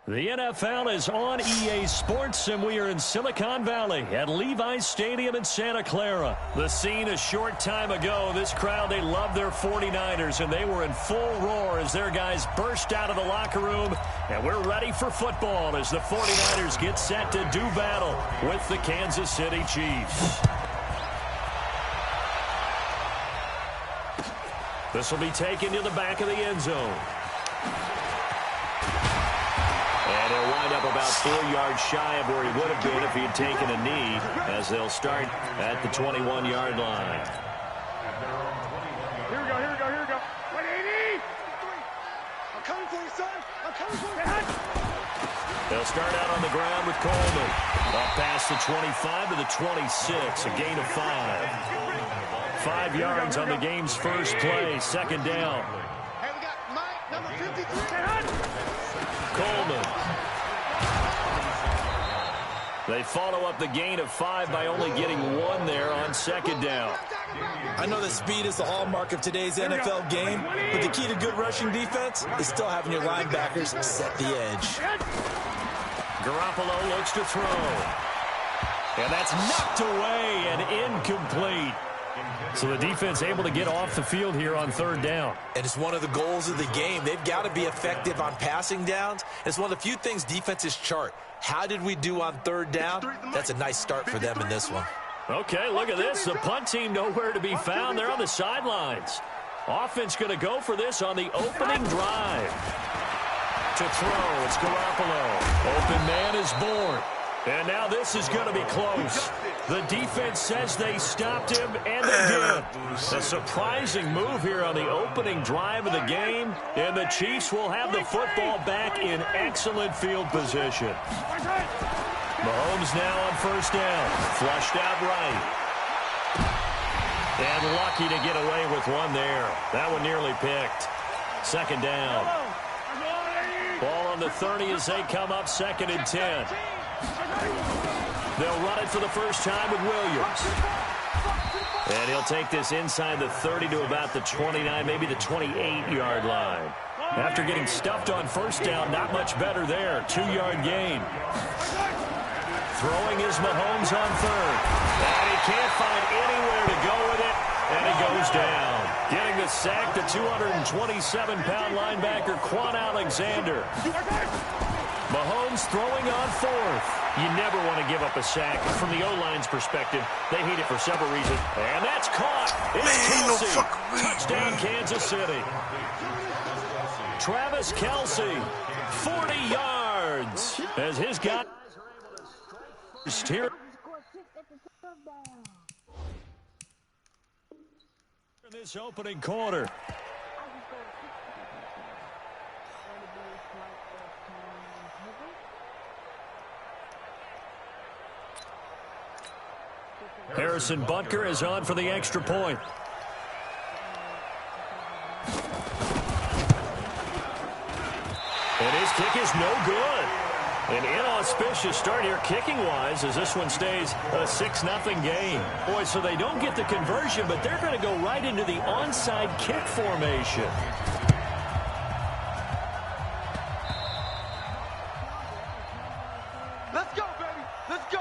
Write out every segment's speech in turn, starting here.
The NFL is on EA Sports, and we are in Silicon Valley at Levi's Stadium in Santa Clara. The scene a short time ago, this crowd, they love their 49ers, and they were in full roar as their guys burst out of the locker room. And we're ready for football as the 49ers get set to do battle with the Kansas City Chiefs. This will be taken to the back of the end zone. And he'll wind up about 4 yards shy of where he would have been if he had taken a knee, as they'll start at the 21-yard line. Here we go, here we go, here we go. 180! I'm coming for you, son. I'm coming for you. They'll start out on the ground with Coleman. Up past the 25 to the 26, a gain of 5. 5 yards on the game's first play, second down. Hey, we got Mike, number 53. Coleman. They follow up the gain of 5 by only getting 1 there on second down. I know that speed is the hallmark of today's NFL game, but the key to good rushing defense is still having your linebackers set the edge. Garoppolo looks to throw. And that's knocked away and incomplete. So the defense able to get off the field here on third down. And it's one of the goals of the game. They've got to be effective on passing downs. It's one of the few things defenses chart. How did we do on third down? That's a nice start for them in this one. Okay, look at this. The punt team nowhere to be found. They're on the sidelines. Offense going to go for this on the opening drive. To throw, it's Garoppolo. Open man is born. And now this is going to be close. The defense says they stopped him, and they did. A surprising move here on the opening drive of the game, and the Chiefs will have the football back in excellent field position. Mahomes now on first down, flushed out right. And lucky to get away with one there. That one nearly picked. Second down. Ball on the 30 as they come up second and 10. They'll run it for the first time with Williams. And he'll take this inside the 30 to about the 29, maybe the 28-yard line. After getting stuffed on first down, not much better there. 2-yard gain. Throwing is Mahomes on third. And he can't find anywhere to go with it. And he goes down. Getting the sack, the 227-pound linebacker, Quan Alexander. Mahomes throwing on fourth. You never want to give up a sack. From the O-line's perspective, they hate it for several reasons. And that's caught. It's Kelce. Touchdown, Kansas City. Travis Kelce, 40 yards. As his guy here. In this opening quarter. Harrison Butker is on for the extra point. And his kick is no good. An inauspicious start here kicking-wise as this one stays a 6-0 game. Boy, so they don't get the conversion, but they're going to go right into the onside kick formation. Let's go, baby. Let's go.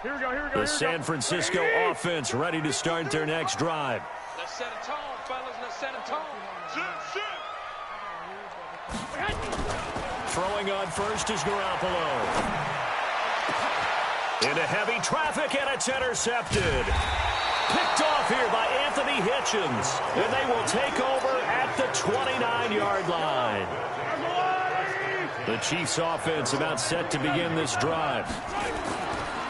Here we go, here we go. The San Francisco offense ready to start their next drive. Let's set a tone, fellas. Let's set a tone. Throwing on first is Garoppolo. Into heavy traffic, and it's intercepted. Picked off here by Anthony Hitchens. And they will take over at the 29-yard line. The Chiefs offense about set to begin this drive.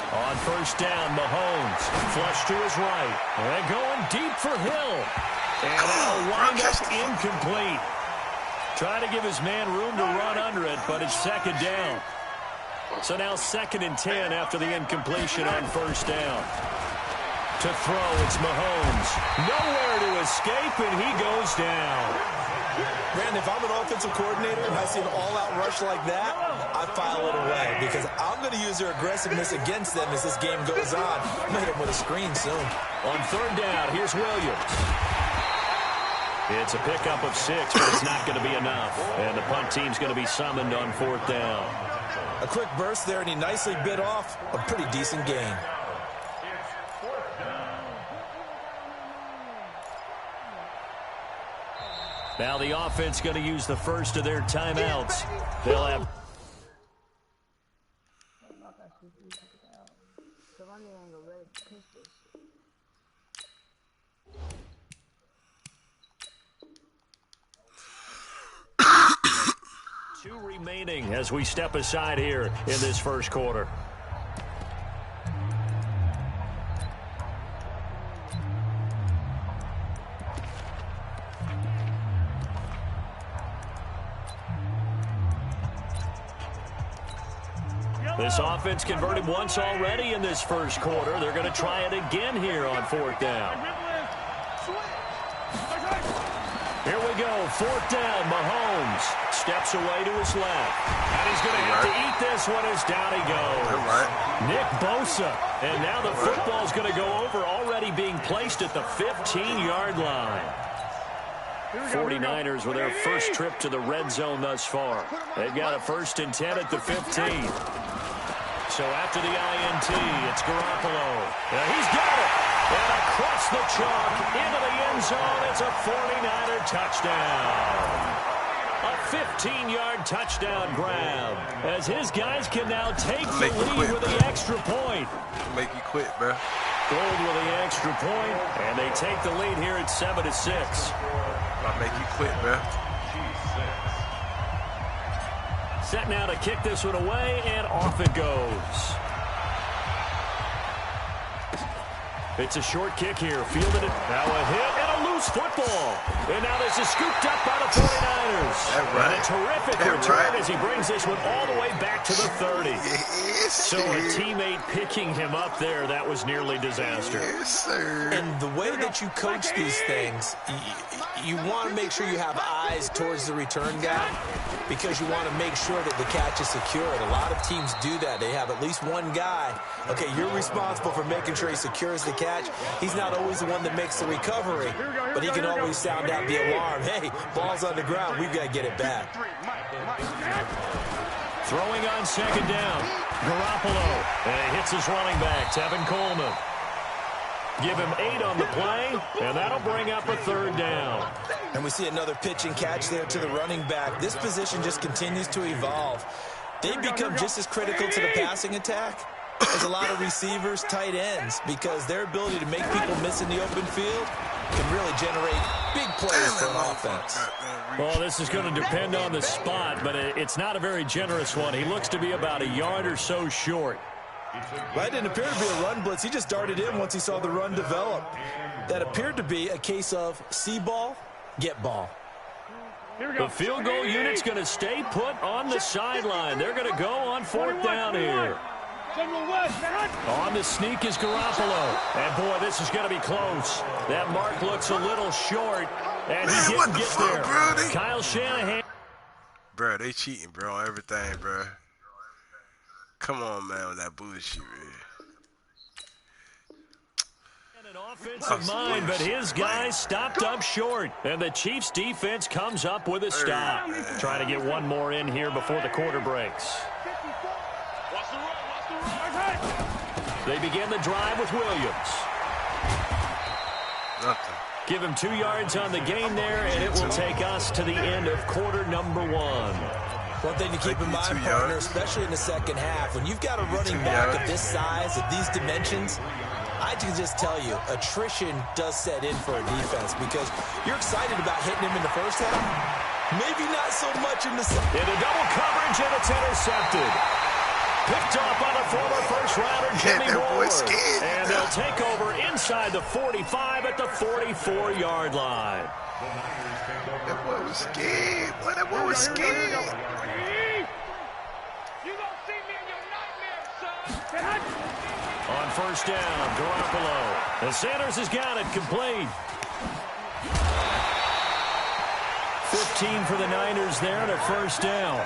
On first down, Mahomes. Flush to his right. And going deep for Hill. And that'll wind up incomplete. Trying to give his man room to run under it, but it's second down. So now 2nd and 10 after the incompletion on 1st down. To throw, it's Mahomes. Nowhere to escape, and he goes down. Brandon, if I'm an offensive coordinator and I see an all-out rush like that, I file it away because I'm going to use their aggressiveness against them as this game goes on. I'm going to hit them with a screen soon. On 3rd down, here's Williams. It's a pickup of 6, but it's not going to be enough. And the punt team's going to be summoned on 4th down. A quick burst there, and he nicely bit off a pretty decent gain. Now the offense going to use the first of their timeouts. They'll have... Two remaining as we step aside here in this first quarter. This offense converted once already in this first quarter. They're going to try it again here on 4th down. Here we go, 4th down. Mahomes steps away to his left. And he's going to have to eat this one as down he goes. Nick Bosa. And now the football's going to go over, already being placed at the 15-yard line. 49ers with their first trip to the red zone thus far. They've got a 1st and 10 at the 15. So after the INT, it's Garoppolo. He's got it. And across the chalk, into the end zone, it's a 49er touchdown. A 15-yard touchdown grab, as his guys can now take the lead with the extra point. Make you quit, bro. Gold with the extra point, and they take the lead here at 7-6. I'll make you quit, bro. Set now to kick this one away, and off it goes. It's a short kick here. Fielded it. Now a hit and a loose football. And now this is scooped up by the 49ers. And a terrific return as he brings this one all the way back to the 30. Yes, so a teammate picking him up there, that was nearly disaster. Yes, sir. And the way that you coach these things, you want to make sure you have eyes towards the return guy because you want to make sure that the catch is secured. A lot of teams do that. They have at least one guy. Okay, you're responsible for making sure he secures the catch. He's not always the one that makes the recovery, but he can always sound out the alarm. Hey, ball's on the ground. We've got to get it back. Throwing on 2nd down. Garoppolo. And he hits his running back, Tevin Coleman. Give him 8 on the play, and that'll bring up a 3rd down. And we see another pitch and catch there to the running back. This position just continues to evolve. They become just as critical to the passing attack as a lot of receivers, tight ends, because their ability to make people miss in the open field can really generate big plays for an offense. Well, this is going to depend on the spot, but it's not a very generous one. He looks to be about a yard or so short. That didn't appear to be a run blitz. He just darted in once he saw the run develop. That appeared to be a case of see ball, get ball. The field goal unit's going to stay put on the sideline. They're going to go on 4th down here. On the sneak is Garoppolo. And, boy, this is going to be close. That mark looks a little short, and he didn't get there. Bro, Kyle Shanahan. Bro, they cheating, bro, on everything, bro. Come on, man, with that bullshit, man. An offensive mind, but his guys stopped up short. And the Chiefs' defense comes up with a stop. Trying to get one more in here before the quarter breaks. They begin the drive with Williams. Nothing. Give him 2 yards on the gain there, and it will take us to the end of quarter number 1. One thing to keep in mind, partner, especially in the second half, when you've got a running back of this size, of these dimensions, I can just tell you, attrition does set in for a defense because you're excited about hitting him in the first half. Maybe not so much in the second. In a double coverage, and it's intercepted. Picked off by the former first-rounder Jimmy Ward. And they'll take over inside the 45 at the 44-yard line. That boy was scared. Boy, that boy was scared. You gonna see me in your first down. Garoppolo. And Sanders has got it complete. 15 for the Niners there and a first down.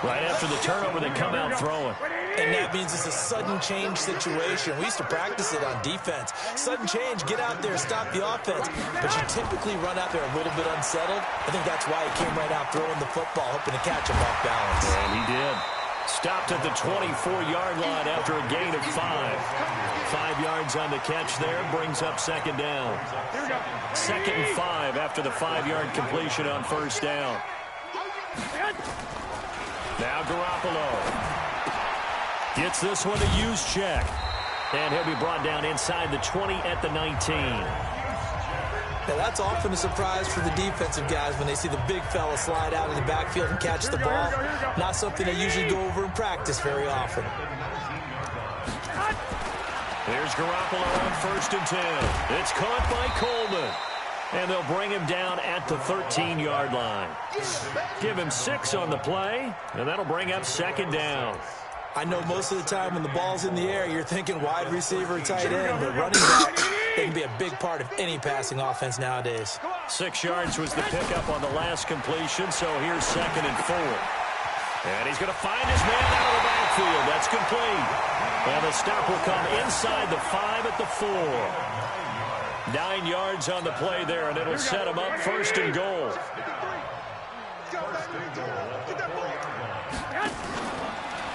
Right after the turnover, they come out throwing. And that means it's a sudden change situation. We used to practice it on defense. Sudden change, get out there, stop the offense. But you typically run out there a little bit unsettled. I think that's why he came right out throwing the football, hoping to catch him off balance. And he did. Stopped at the 24-yard line after a gain of 5. 5 yards on the catch there, brings up second down. 2nd and 5 after the 5-yard completion on first down. Now Garoppolo gets this one to use check. And he'll be brought down inside the 20 at the 19. Now, that's often a surprise for the defensive guys when they see the big fella slide out of the backfield and catch the ball. Not something they usually go over in practice very often. There's Garoppolo on 1st and 10. It's caught by Coleman. And they'll bring him down at the 13-yard line. Give him 6 on the play, and that'll bring up second down. I know most of the time when the ball's in the air, you're thinking wide receiver, tight end, but running back, they can be a big part of any passing offense nowadays. 6 yards was the pickup on the last completion, so here's 2nd and 4. And he's going to find his man out of the backfield. That's complete. And the stop will come inside the 5 at the 4. 9 yards on the play there, and it'll set him up 1st and goal.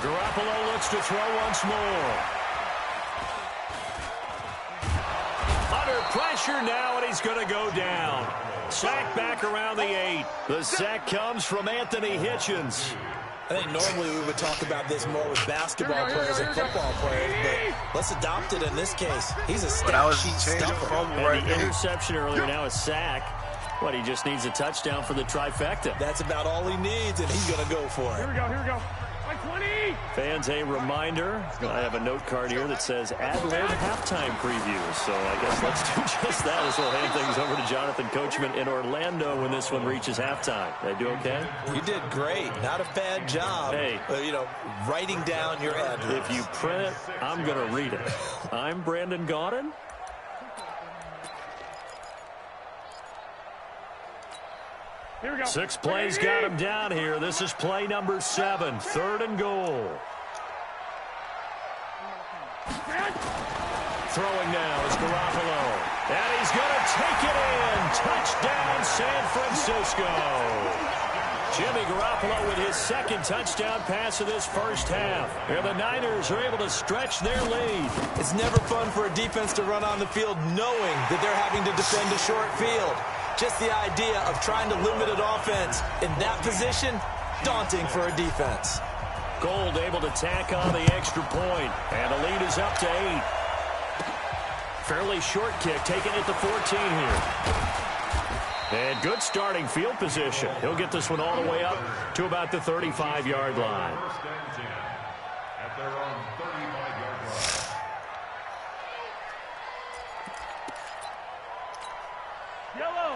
Garoppolo looks to throw once more. Under pressure now, and he's going to go down. Sack back around the 8. The sack comes from Anthony Hitchens. I think normally we would talk about this more with basketball players and football players, but let's adopt it in this case. He's a stat sheet stuffer. And the interception earlier, now a sack. What, he just needs a touchdown for the trifecta. That's about all he needs, and he's going to go for it. Here we go. 20. Fans, a reminder, I have a note card here that says ad-lib halftime preview. So I guess let's do just that as we'll hand things over to Jonathan Coachman in Orlando when this one reaches halftime. Did I do okay? You did great. Not a bad job. Hey. Writing down your ad-libs. If you print it, I'm going to read it. I'm Brandon Gaudin. Here we go. 6 plays got him down here. This is play number 7, 3rd and goal. Throwing now is Garoppolo. And he's going to take it in. Touchdown, San Francisco. Jimmy Garoppolo with his 2nd touchdown pass of this first half. Here the Niners are able to stretch their lead. It's never fun for a defense to run on the field knowing that they're having to defend a short field. Just the idea of trying to limit an offense in that position, daunting for a defense. Gold able to tack on the extra point, and the lead is up to 8. Fairly short kick taken at the 14 here. And good starting field position. He'll get this one all the way up to about the 35-yard line.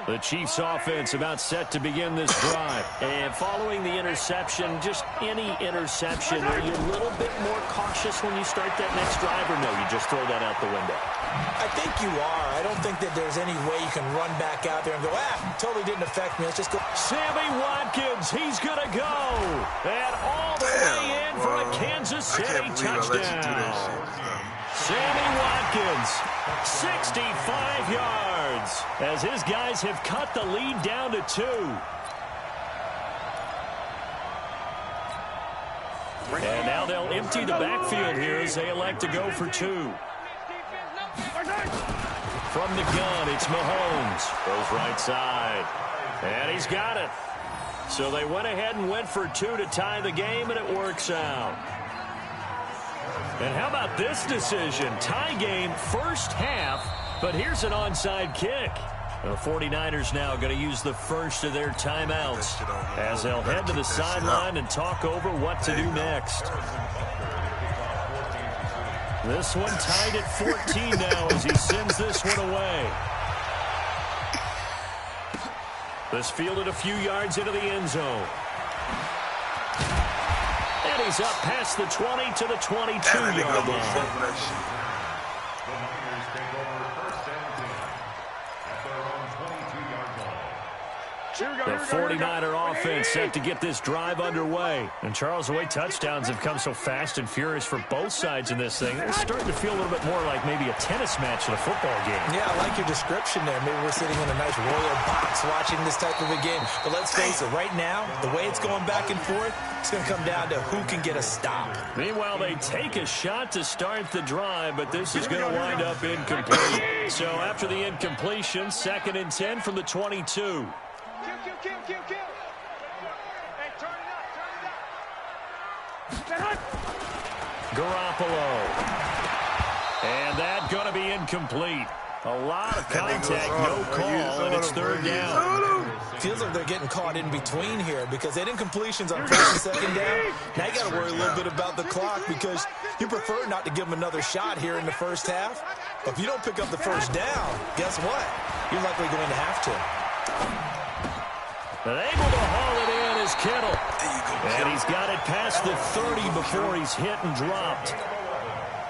The Chiefs offense about set to begin this drive. And following the interception, just any interception, are you a little bit more cautious when you start that next drive, or no, you just throw that out the window? I think you are. I don't think that there's any way you can run back out there and go, totally didn't affect me. Let's just go. Sammy Watkins, he's going to go. And all the way in for a Kansas City touchdown. Sammy Watkins, 65 yards, as his guys have cut the lead down to 2. And now they'll empty the backfield here as they elect to go for 2. From the gun, it's Mahomes. Goes right side. And he's got it. So they went ahead and went for 2 to tie the game, and it works out. And how about this decision? Tie game, first half, but here's an onside kick. The 49ers now going to use the first of their timeouts as they'll head to the sideline and talk over what to do next. This one tied at 14 now as he sends this one away. This fielded a few yards into the end zone. And he's up past the 20 to the 22-yard line. The 49er offense set to get this drive underway. And, Charles, the way touchdowns have come so fast and furious for both sides in this thing, it's starting to feel a little bit more like maybe a tennis match in a football game. Yeah, I like your description there. Maybe we're sitting in a nice royal box watching this type of a game. But let's face it, right now, the way it's going back and forth, it's going to come down to who can get a stop. Meanwhile, they take a shot to start the drive, but this is going to wind up incomplete. So after the incompletion, 2nd and 10 from the 22. Kill. Hey, turn it up. Garoppolo. And that going to be incomplete. A lot of contact, no call, and it's 3rd down. Feels like they're getting caught in between here because they had incompletions on 1st and 2nd down. Now you got to worry a little bit about the clock because you prefer not to give them another shot here in the first half. But if you don't pick up the 1st down, guess what? You're likely going to have to. But able to haul it in is Kittle. And he's got it past the 30 before he's hit and dropped.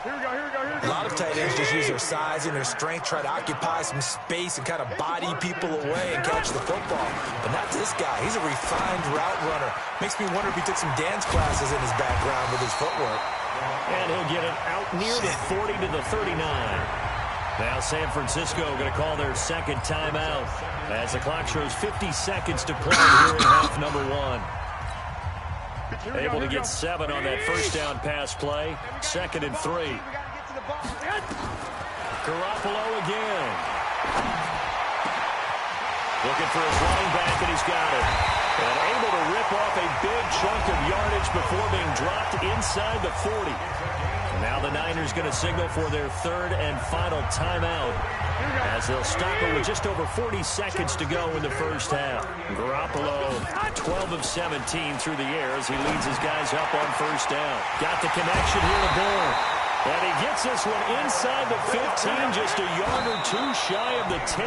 Here we go. A lot of tight ends just use their size and their strength, try to occupy some space and kind of body people away and catch the football. But not this guy. He's a refined route runner. Makes me wonder if he took some dance classes in his background with his footwork. And he'll get it out near the 40 to the 39. Now San Francisco going to call their 2nd timeout as the clock shows 50 seconds to play here in half number 1. Able to get 7 on that 1st down pass play. 2nd and 3. Garoppolo again. Looking for his running back, and he's got it. And able to rip off a big chunk of yardage before being dropped inside the 40. Now the Niners going to signal for their 3rd and final timeout as they'll stop it with just over 40 seconds to go in the first half. Garoppolo, 12 of 17 through the air as he leads his guys up on 1st down. Got the connection here to Bourne. And he gets this one inside the 15, just a yard or 2 shy of the 10.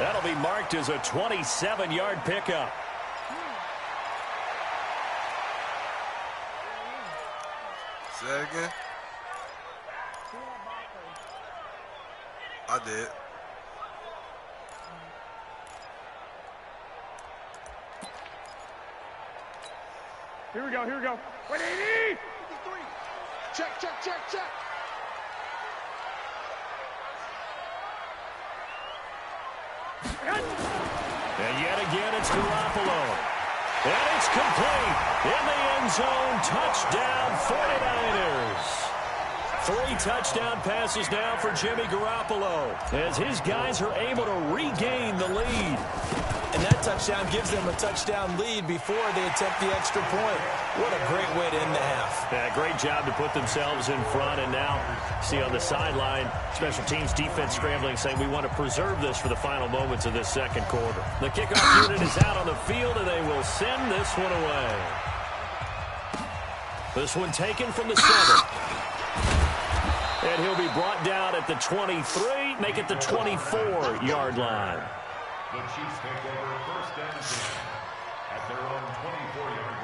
That'll be marked as a 27-yard pickup. Say that again? I did. Here we go. 180. Check. And yet again, it's Garoppolo. And it's complete. In the end zone, touchdown 49ers. 3 touchdown passes now for Jimmy Garoppolo as his guys are able to regain the lead. And that touchdown gives them a touchdown lead before they attempt the extra point. What a great way to end the half. Yeah, great job to put themselves in front. And now, see on the sideline, special teams defense scrambling, saying we want to preserve this for the final moments of this 2nd quarter. The kickoff unit is out on the field, and they will send this one away. This one taken from the 7. And he'll be brought down at the 23, make it the 24-yard line. The Chiefs take over 1st and 10 at their own 24-yard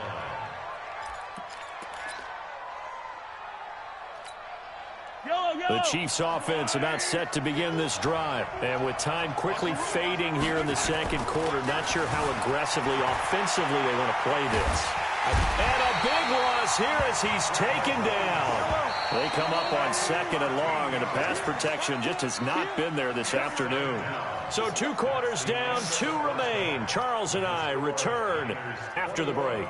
line. The Chiefs offense about set to begin this drive. And with time quickly fading here in the 2nd quarter, not sure how aggressively, offensively they want to play this. And a big loss here as he's taken down. They come up on 2nd and long, and the pass protection just has not been there this afternoon. So 2 quarters down, 2 remain. Charles and I return after the break.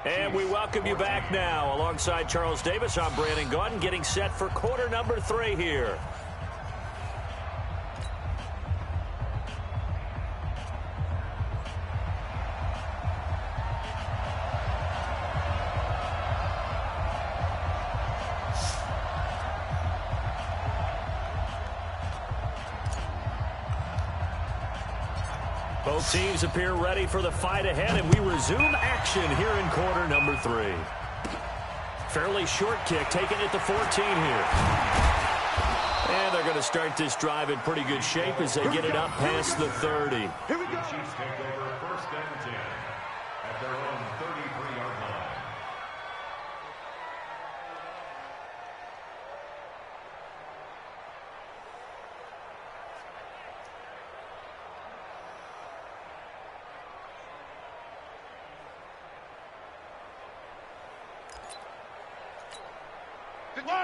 And we welcome you back now. Alongside Charles Davis, I'm Brandon Gaudin, getting set for quarter number 3 here. Both teams appear ready for the fight ahead, and we resume action here in quarter number 3. Fairly short kick, taken at the 14 here. And they're going to start this drive in pretty good shape as they get it up past the 30. Here we go. Chiefs take over 1st and 10 at their own 33-yard line.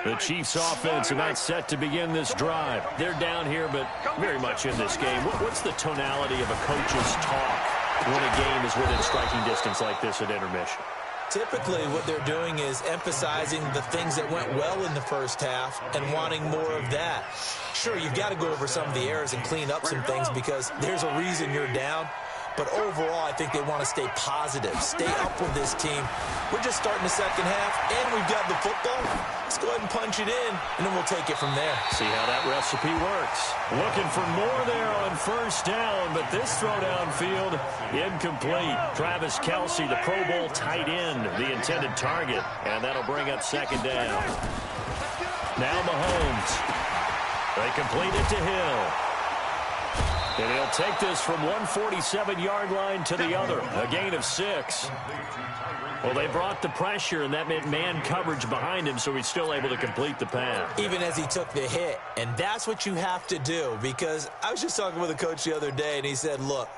The Chiefs offense about set to begin this drive. They're down here, but very much in this game. What's the tonality of a coach's talk when a game is within striking distance like this at intermission? Typically, what they're doing is emphasizing the things that went well in the first half and wanting more of that. Sure, you've got to go over some of the errors and clean up some things because there's a reason you're down. But overall, I think they want to stay positive, stay up with this team. We're just starting the second half, and we've got the football. Let's go ahead and punch it in, and then we'll take it from there. See how that recipe works. Looking for more there on first down, but this throw downfield, incomplete. Travis Kelce, the Pro Bowl tight end, the intended target, and that'll bring up second down. Now Mahomes. They complete it to Hill. And he'll take this from 147-yard line to the other. A gain of 6. Well, they brought the pressure, and that meant man coverage behind him, so he's still able to complete the pass. Even as he took the hit. And that's what you have to do, because I was just talking with a coach the other day, and he said, look,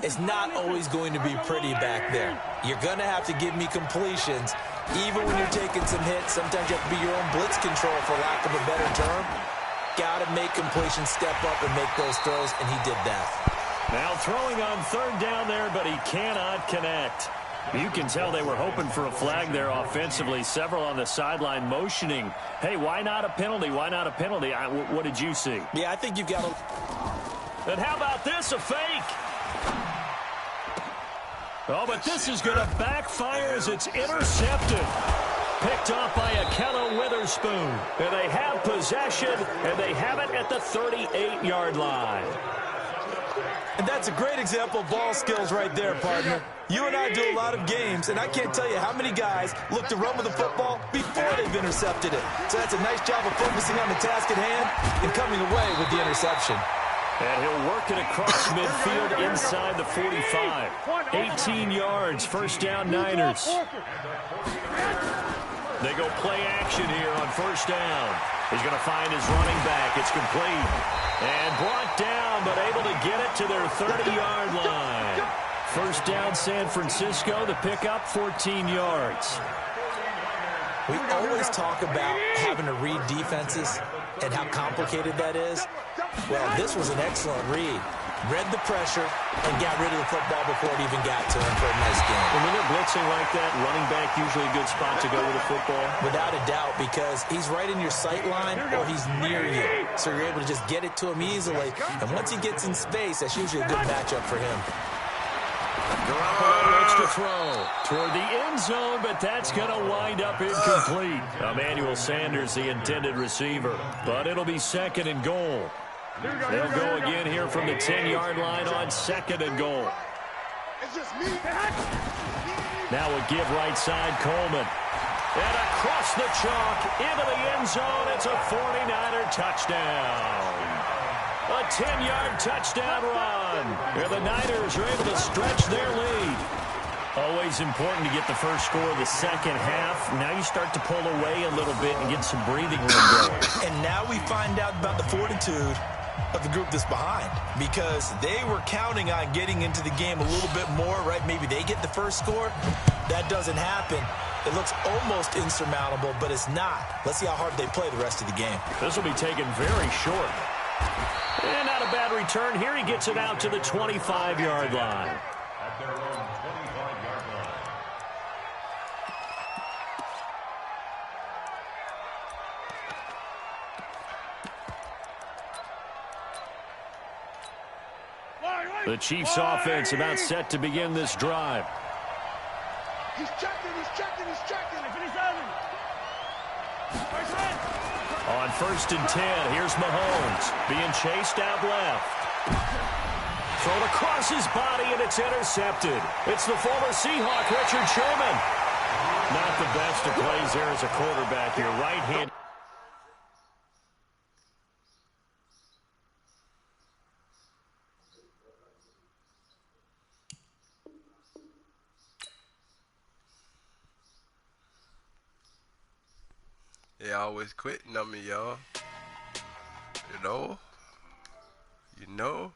it's not always going to be pretty back there. You're going to have to give me completions. Even when you're taking some hits, sometimes you have to be your own blitz control, for lack of a better term. Got to make completions, step up and make those throws, and he did that. Now throwing on third down there, but he cannot connect. You can tell they were hoping for a flag there offensively. Several on the sideline motioning, hey, why not a penalty? Why not a penalty? What did you see? Yeah, I think you've got to... And how about this, a fake? Oh, but this is going to backfire as it's intercepted. Picked off by Akella Witherspoon. And they have possession, and they have it at the 38-yard line. And that's a great example of ball skills right there, partner. You and I do a lot of games, and I can't tell you how many guys look to run with the football before they've intercepted it. So that's a nice job of focusing on the task at hand and coming away with the interception. And he'll work it across midfield inside the 45. 18 yards, first down Niners. They go play action here on first down. He's going to find his running back. It's complete. And brought down, but able to get it to their 30-yard line. First down San Francisco, the pickup 14 yards. We always talk about having to read defenses and how complicated that is. Well, this was an excellent read. Read the pressure and got rid of the football before it even got to him for a nice game. And when they're blitzing like that, running back usually a good spot to go with the football? Without a doubt, because he's right in your sight line or he's near you. So you're able to just get it to him easily. And once he gets in space, that's usually a good matchup for him. Garoppolo looks to throw toward the end zone, but that's going to wind up incomplete. Emmanuel Sanders, the intended receiver. But it'll be second and goal. They'll go again here from the 10-yard line on second and goal. Now a give right side, Coleman. And across the chalk into the end zone. It's a 49er touchdown. A 10-yard touchdown run. Here the Niners are able to stretch their lead. Always important to get the first score of the second half. Now you start to pull away a little bit and get some breathing room going. And now we find out about the fortitude of the group that's behind, because they were counting on getting into the game a little bit more, right? Maybe they get the first score. That doesn't happen. It looks almost insurmountable, but it's not. Let's see how hard they play the rest of the game. This will be taken very short. And not a bad return. Here he gets it out to the 25-yard line. At their own 25-yard line. The Chiefs offense about set to begin this drive. He's checking, he's checking, he's checking. On first and 10, here's Mahomes being chased out left. Thrown across his body, and it's intercepted. It's the former Seahawk, Richard Sherman. Not the best of plays there as a quarterback here. Right hand. They always quitting on me, y'all. You know?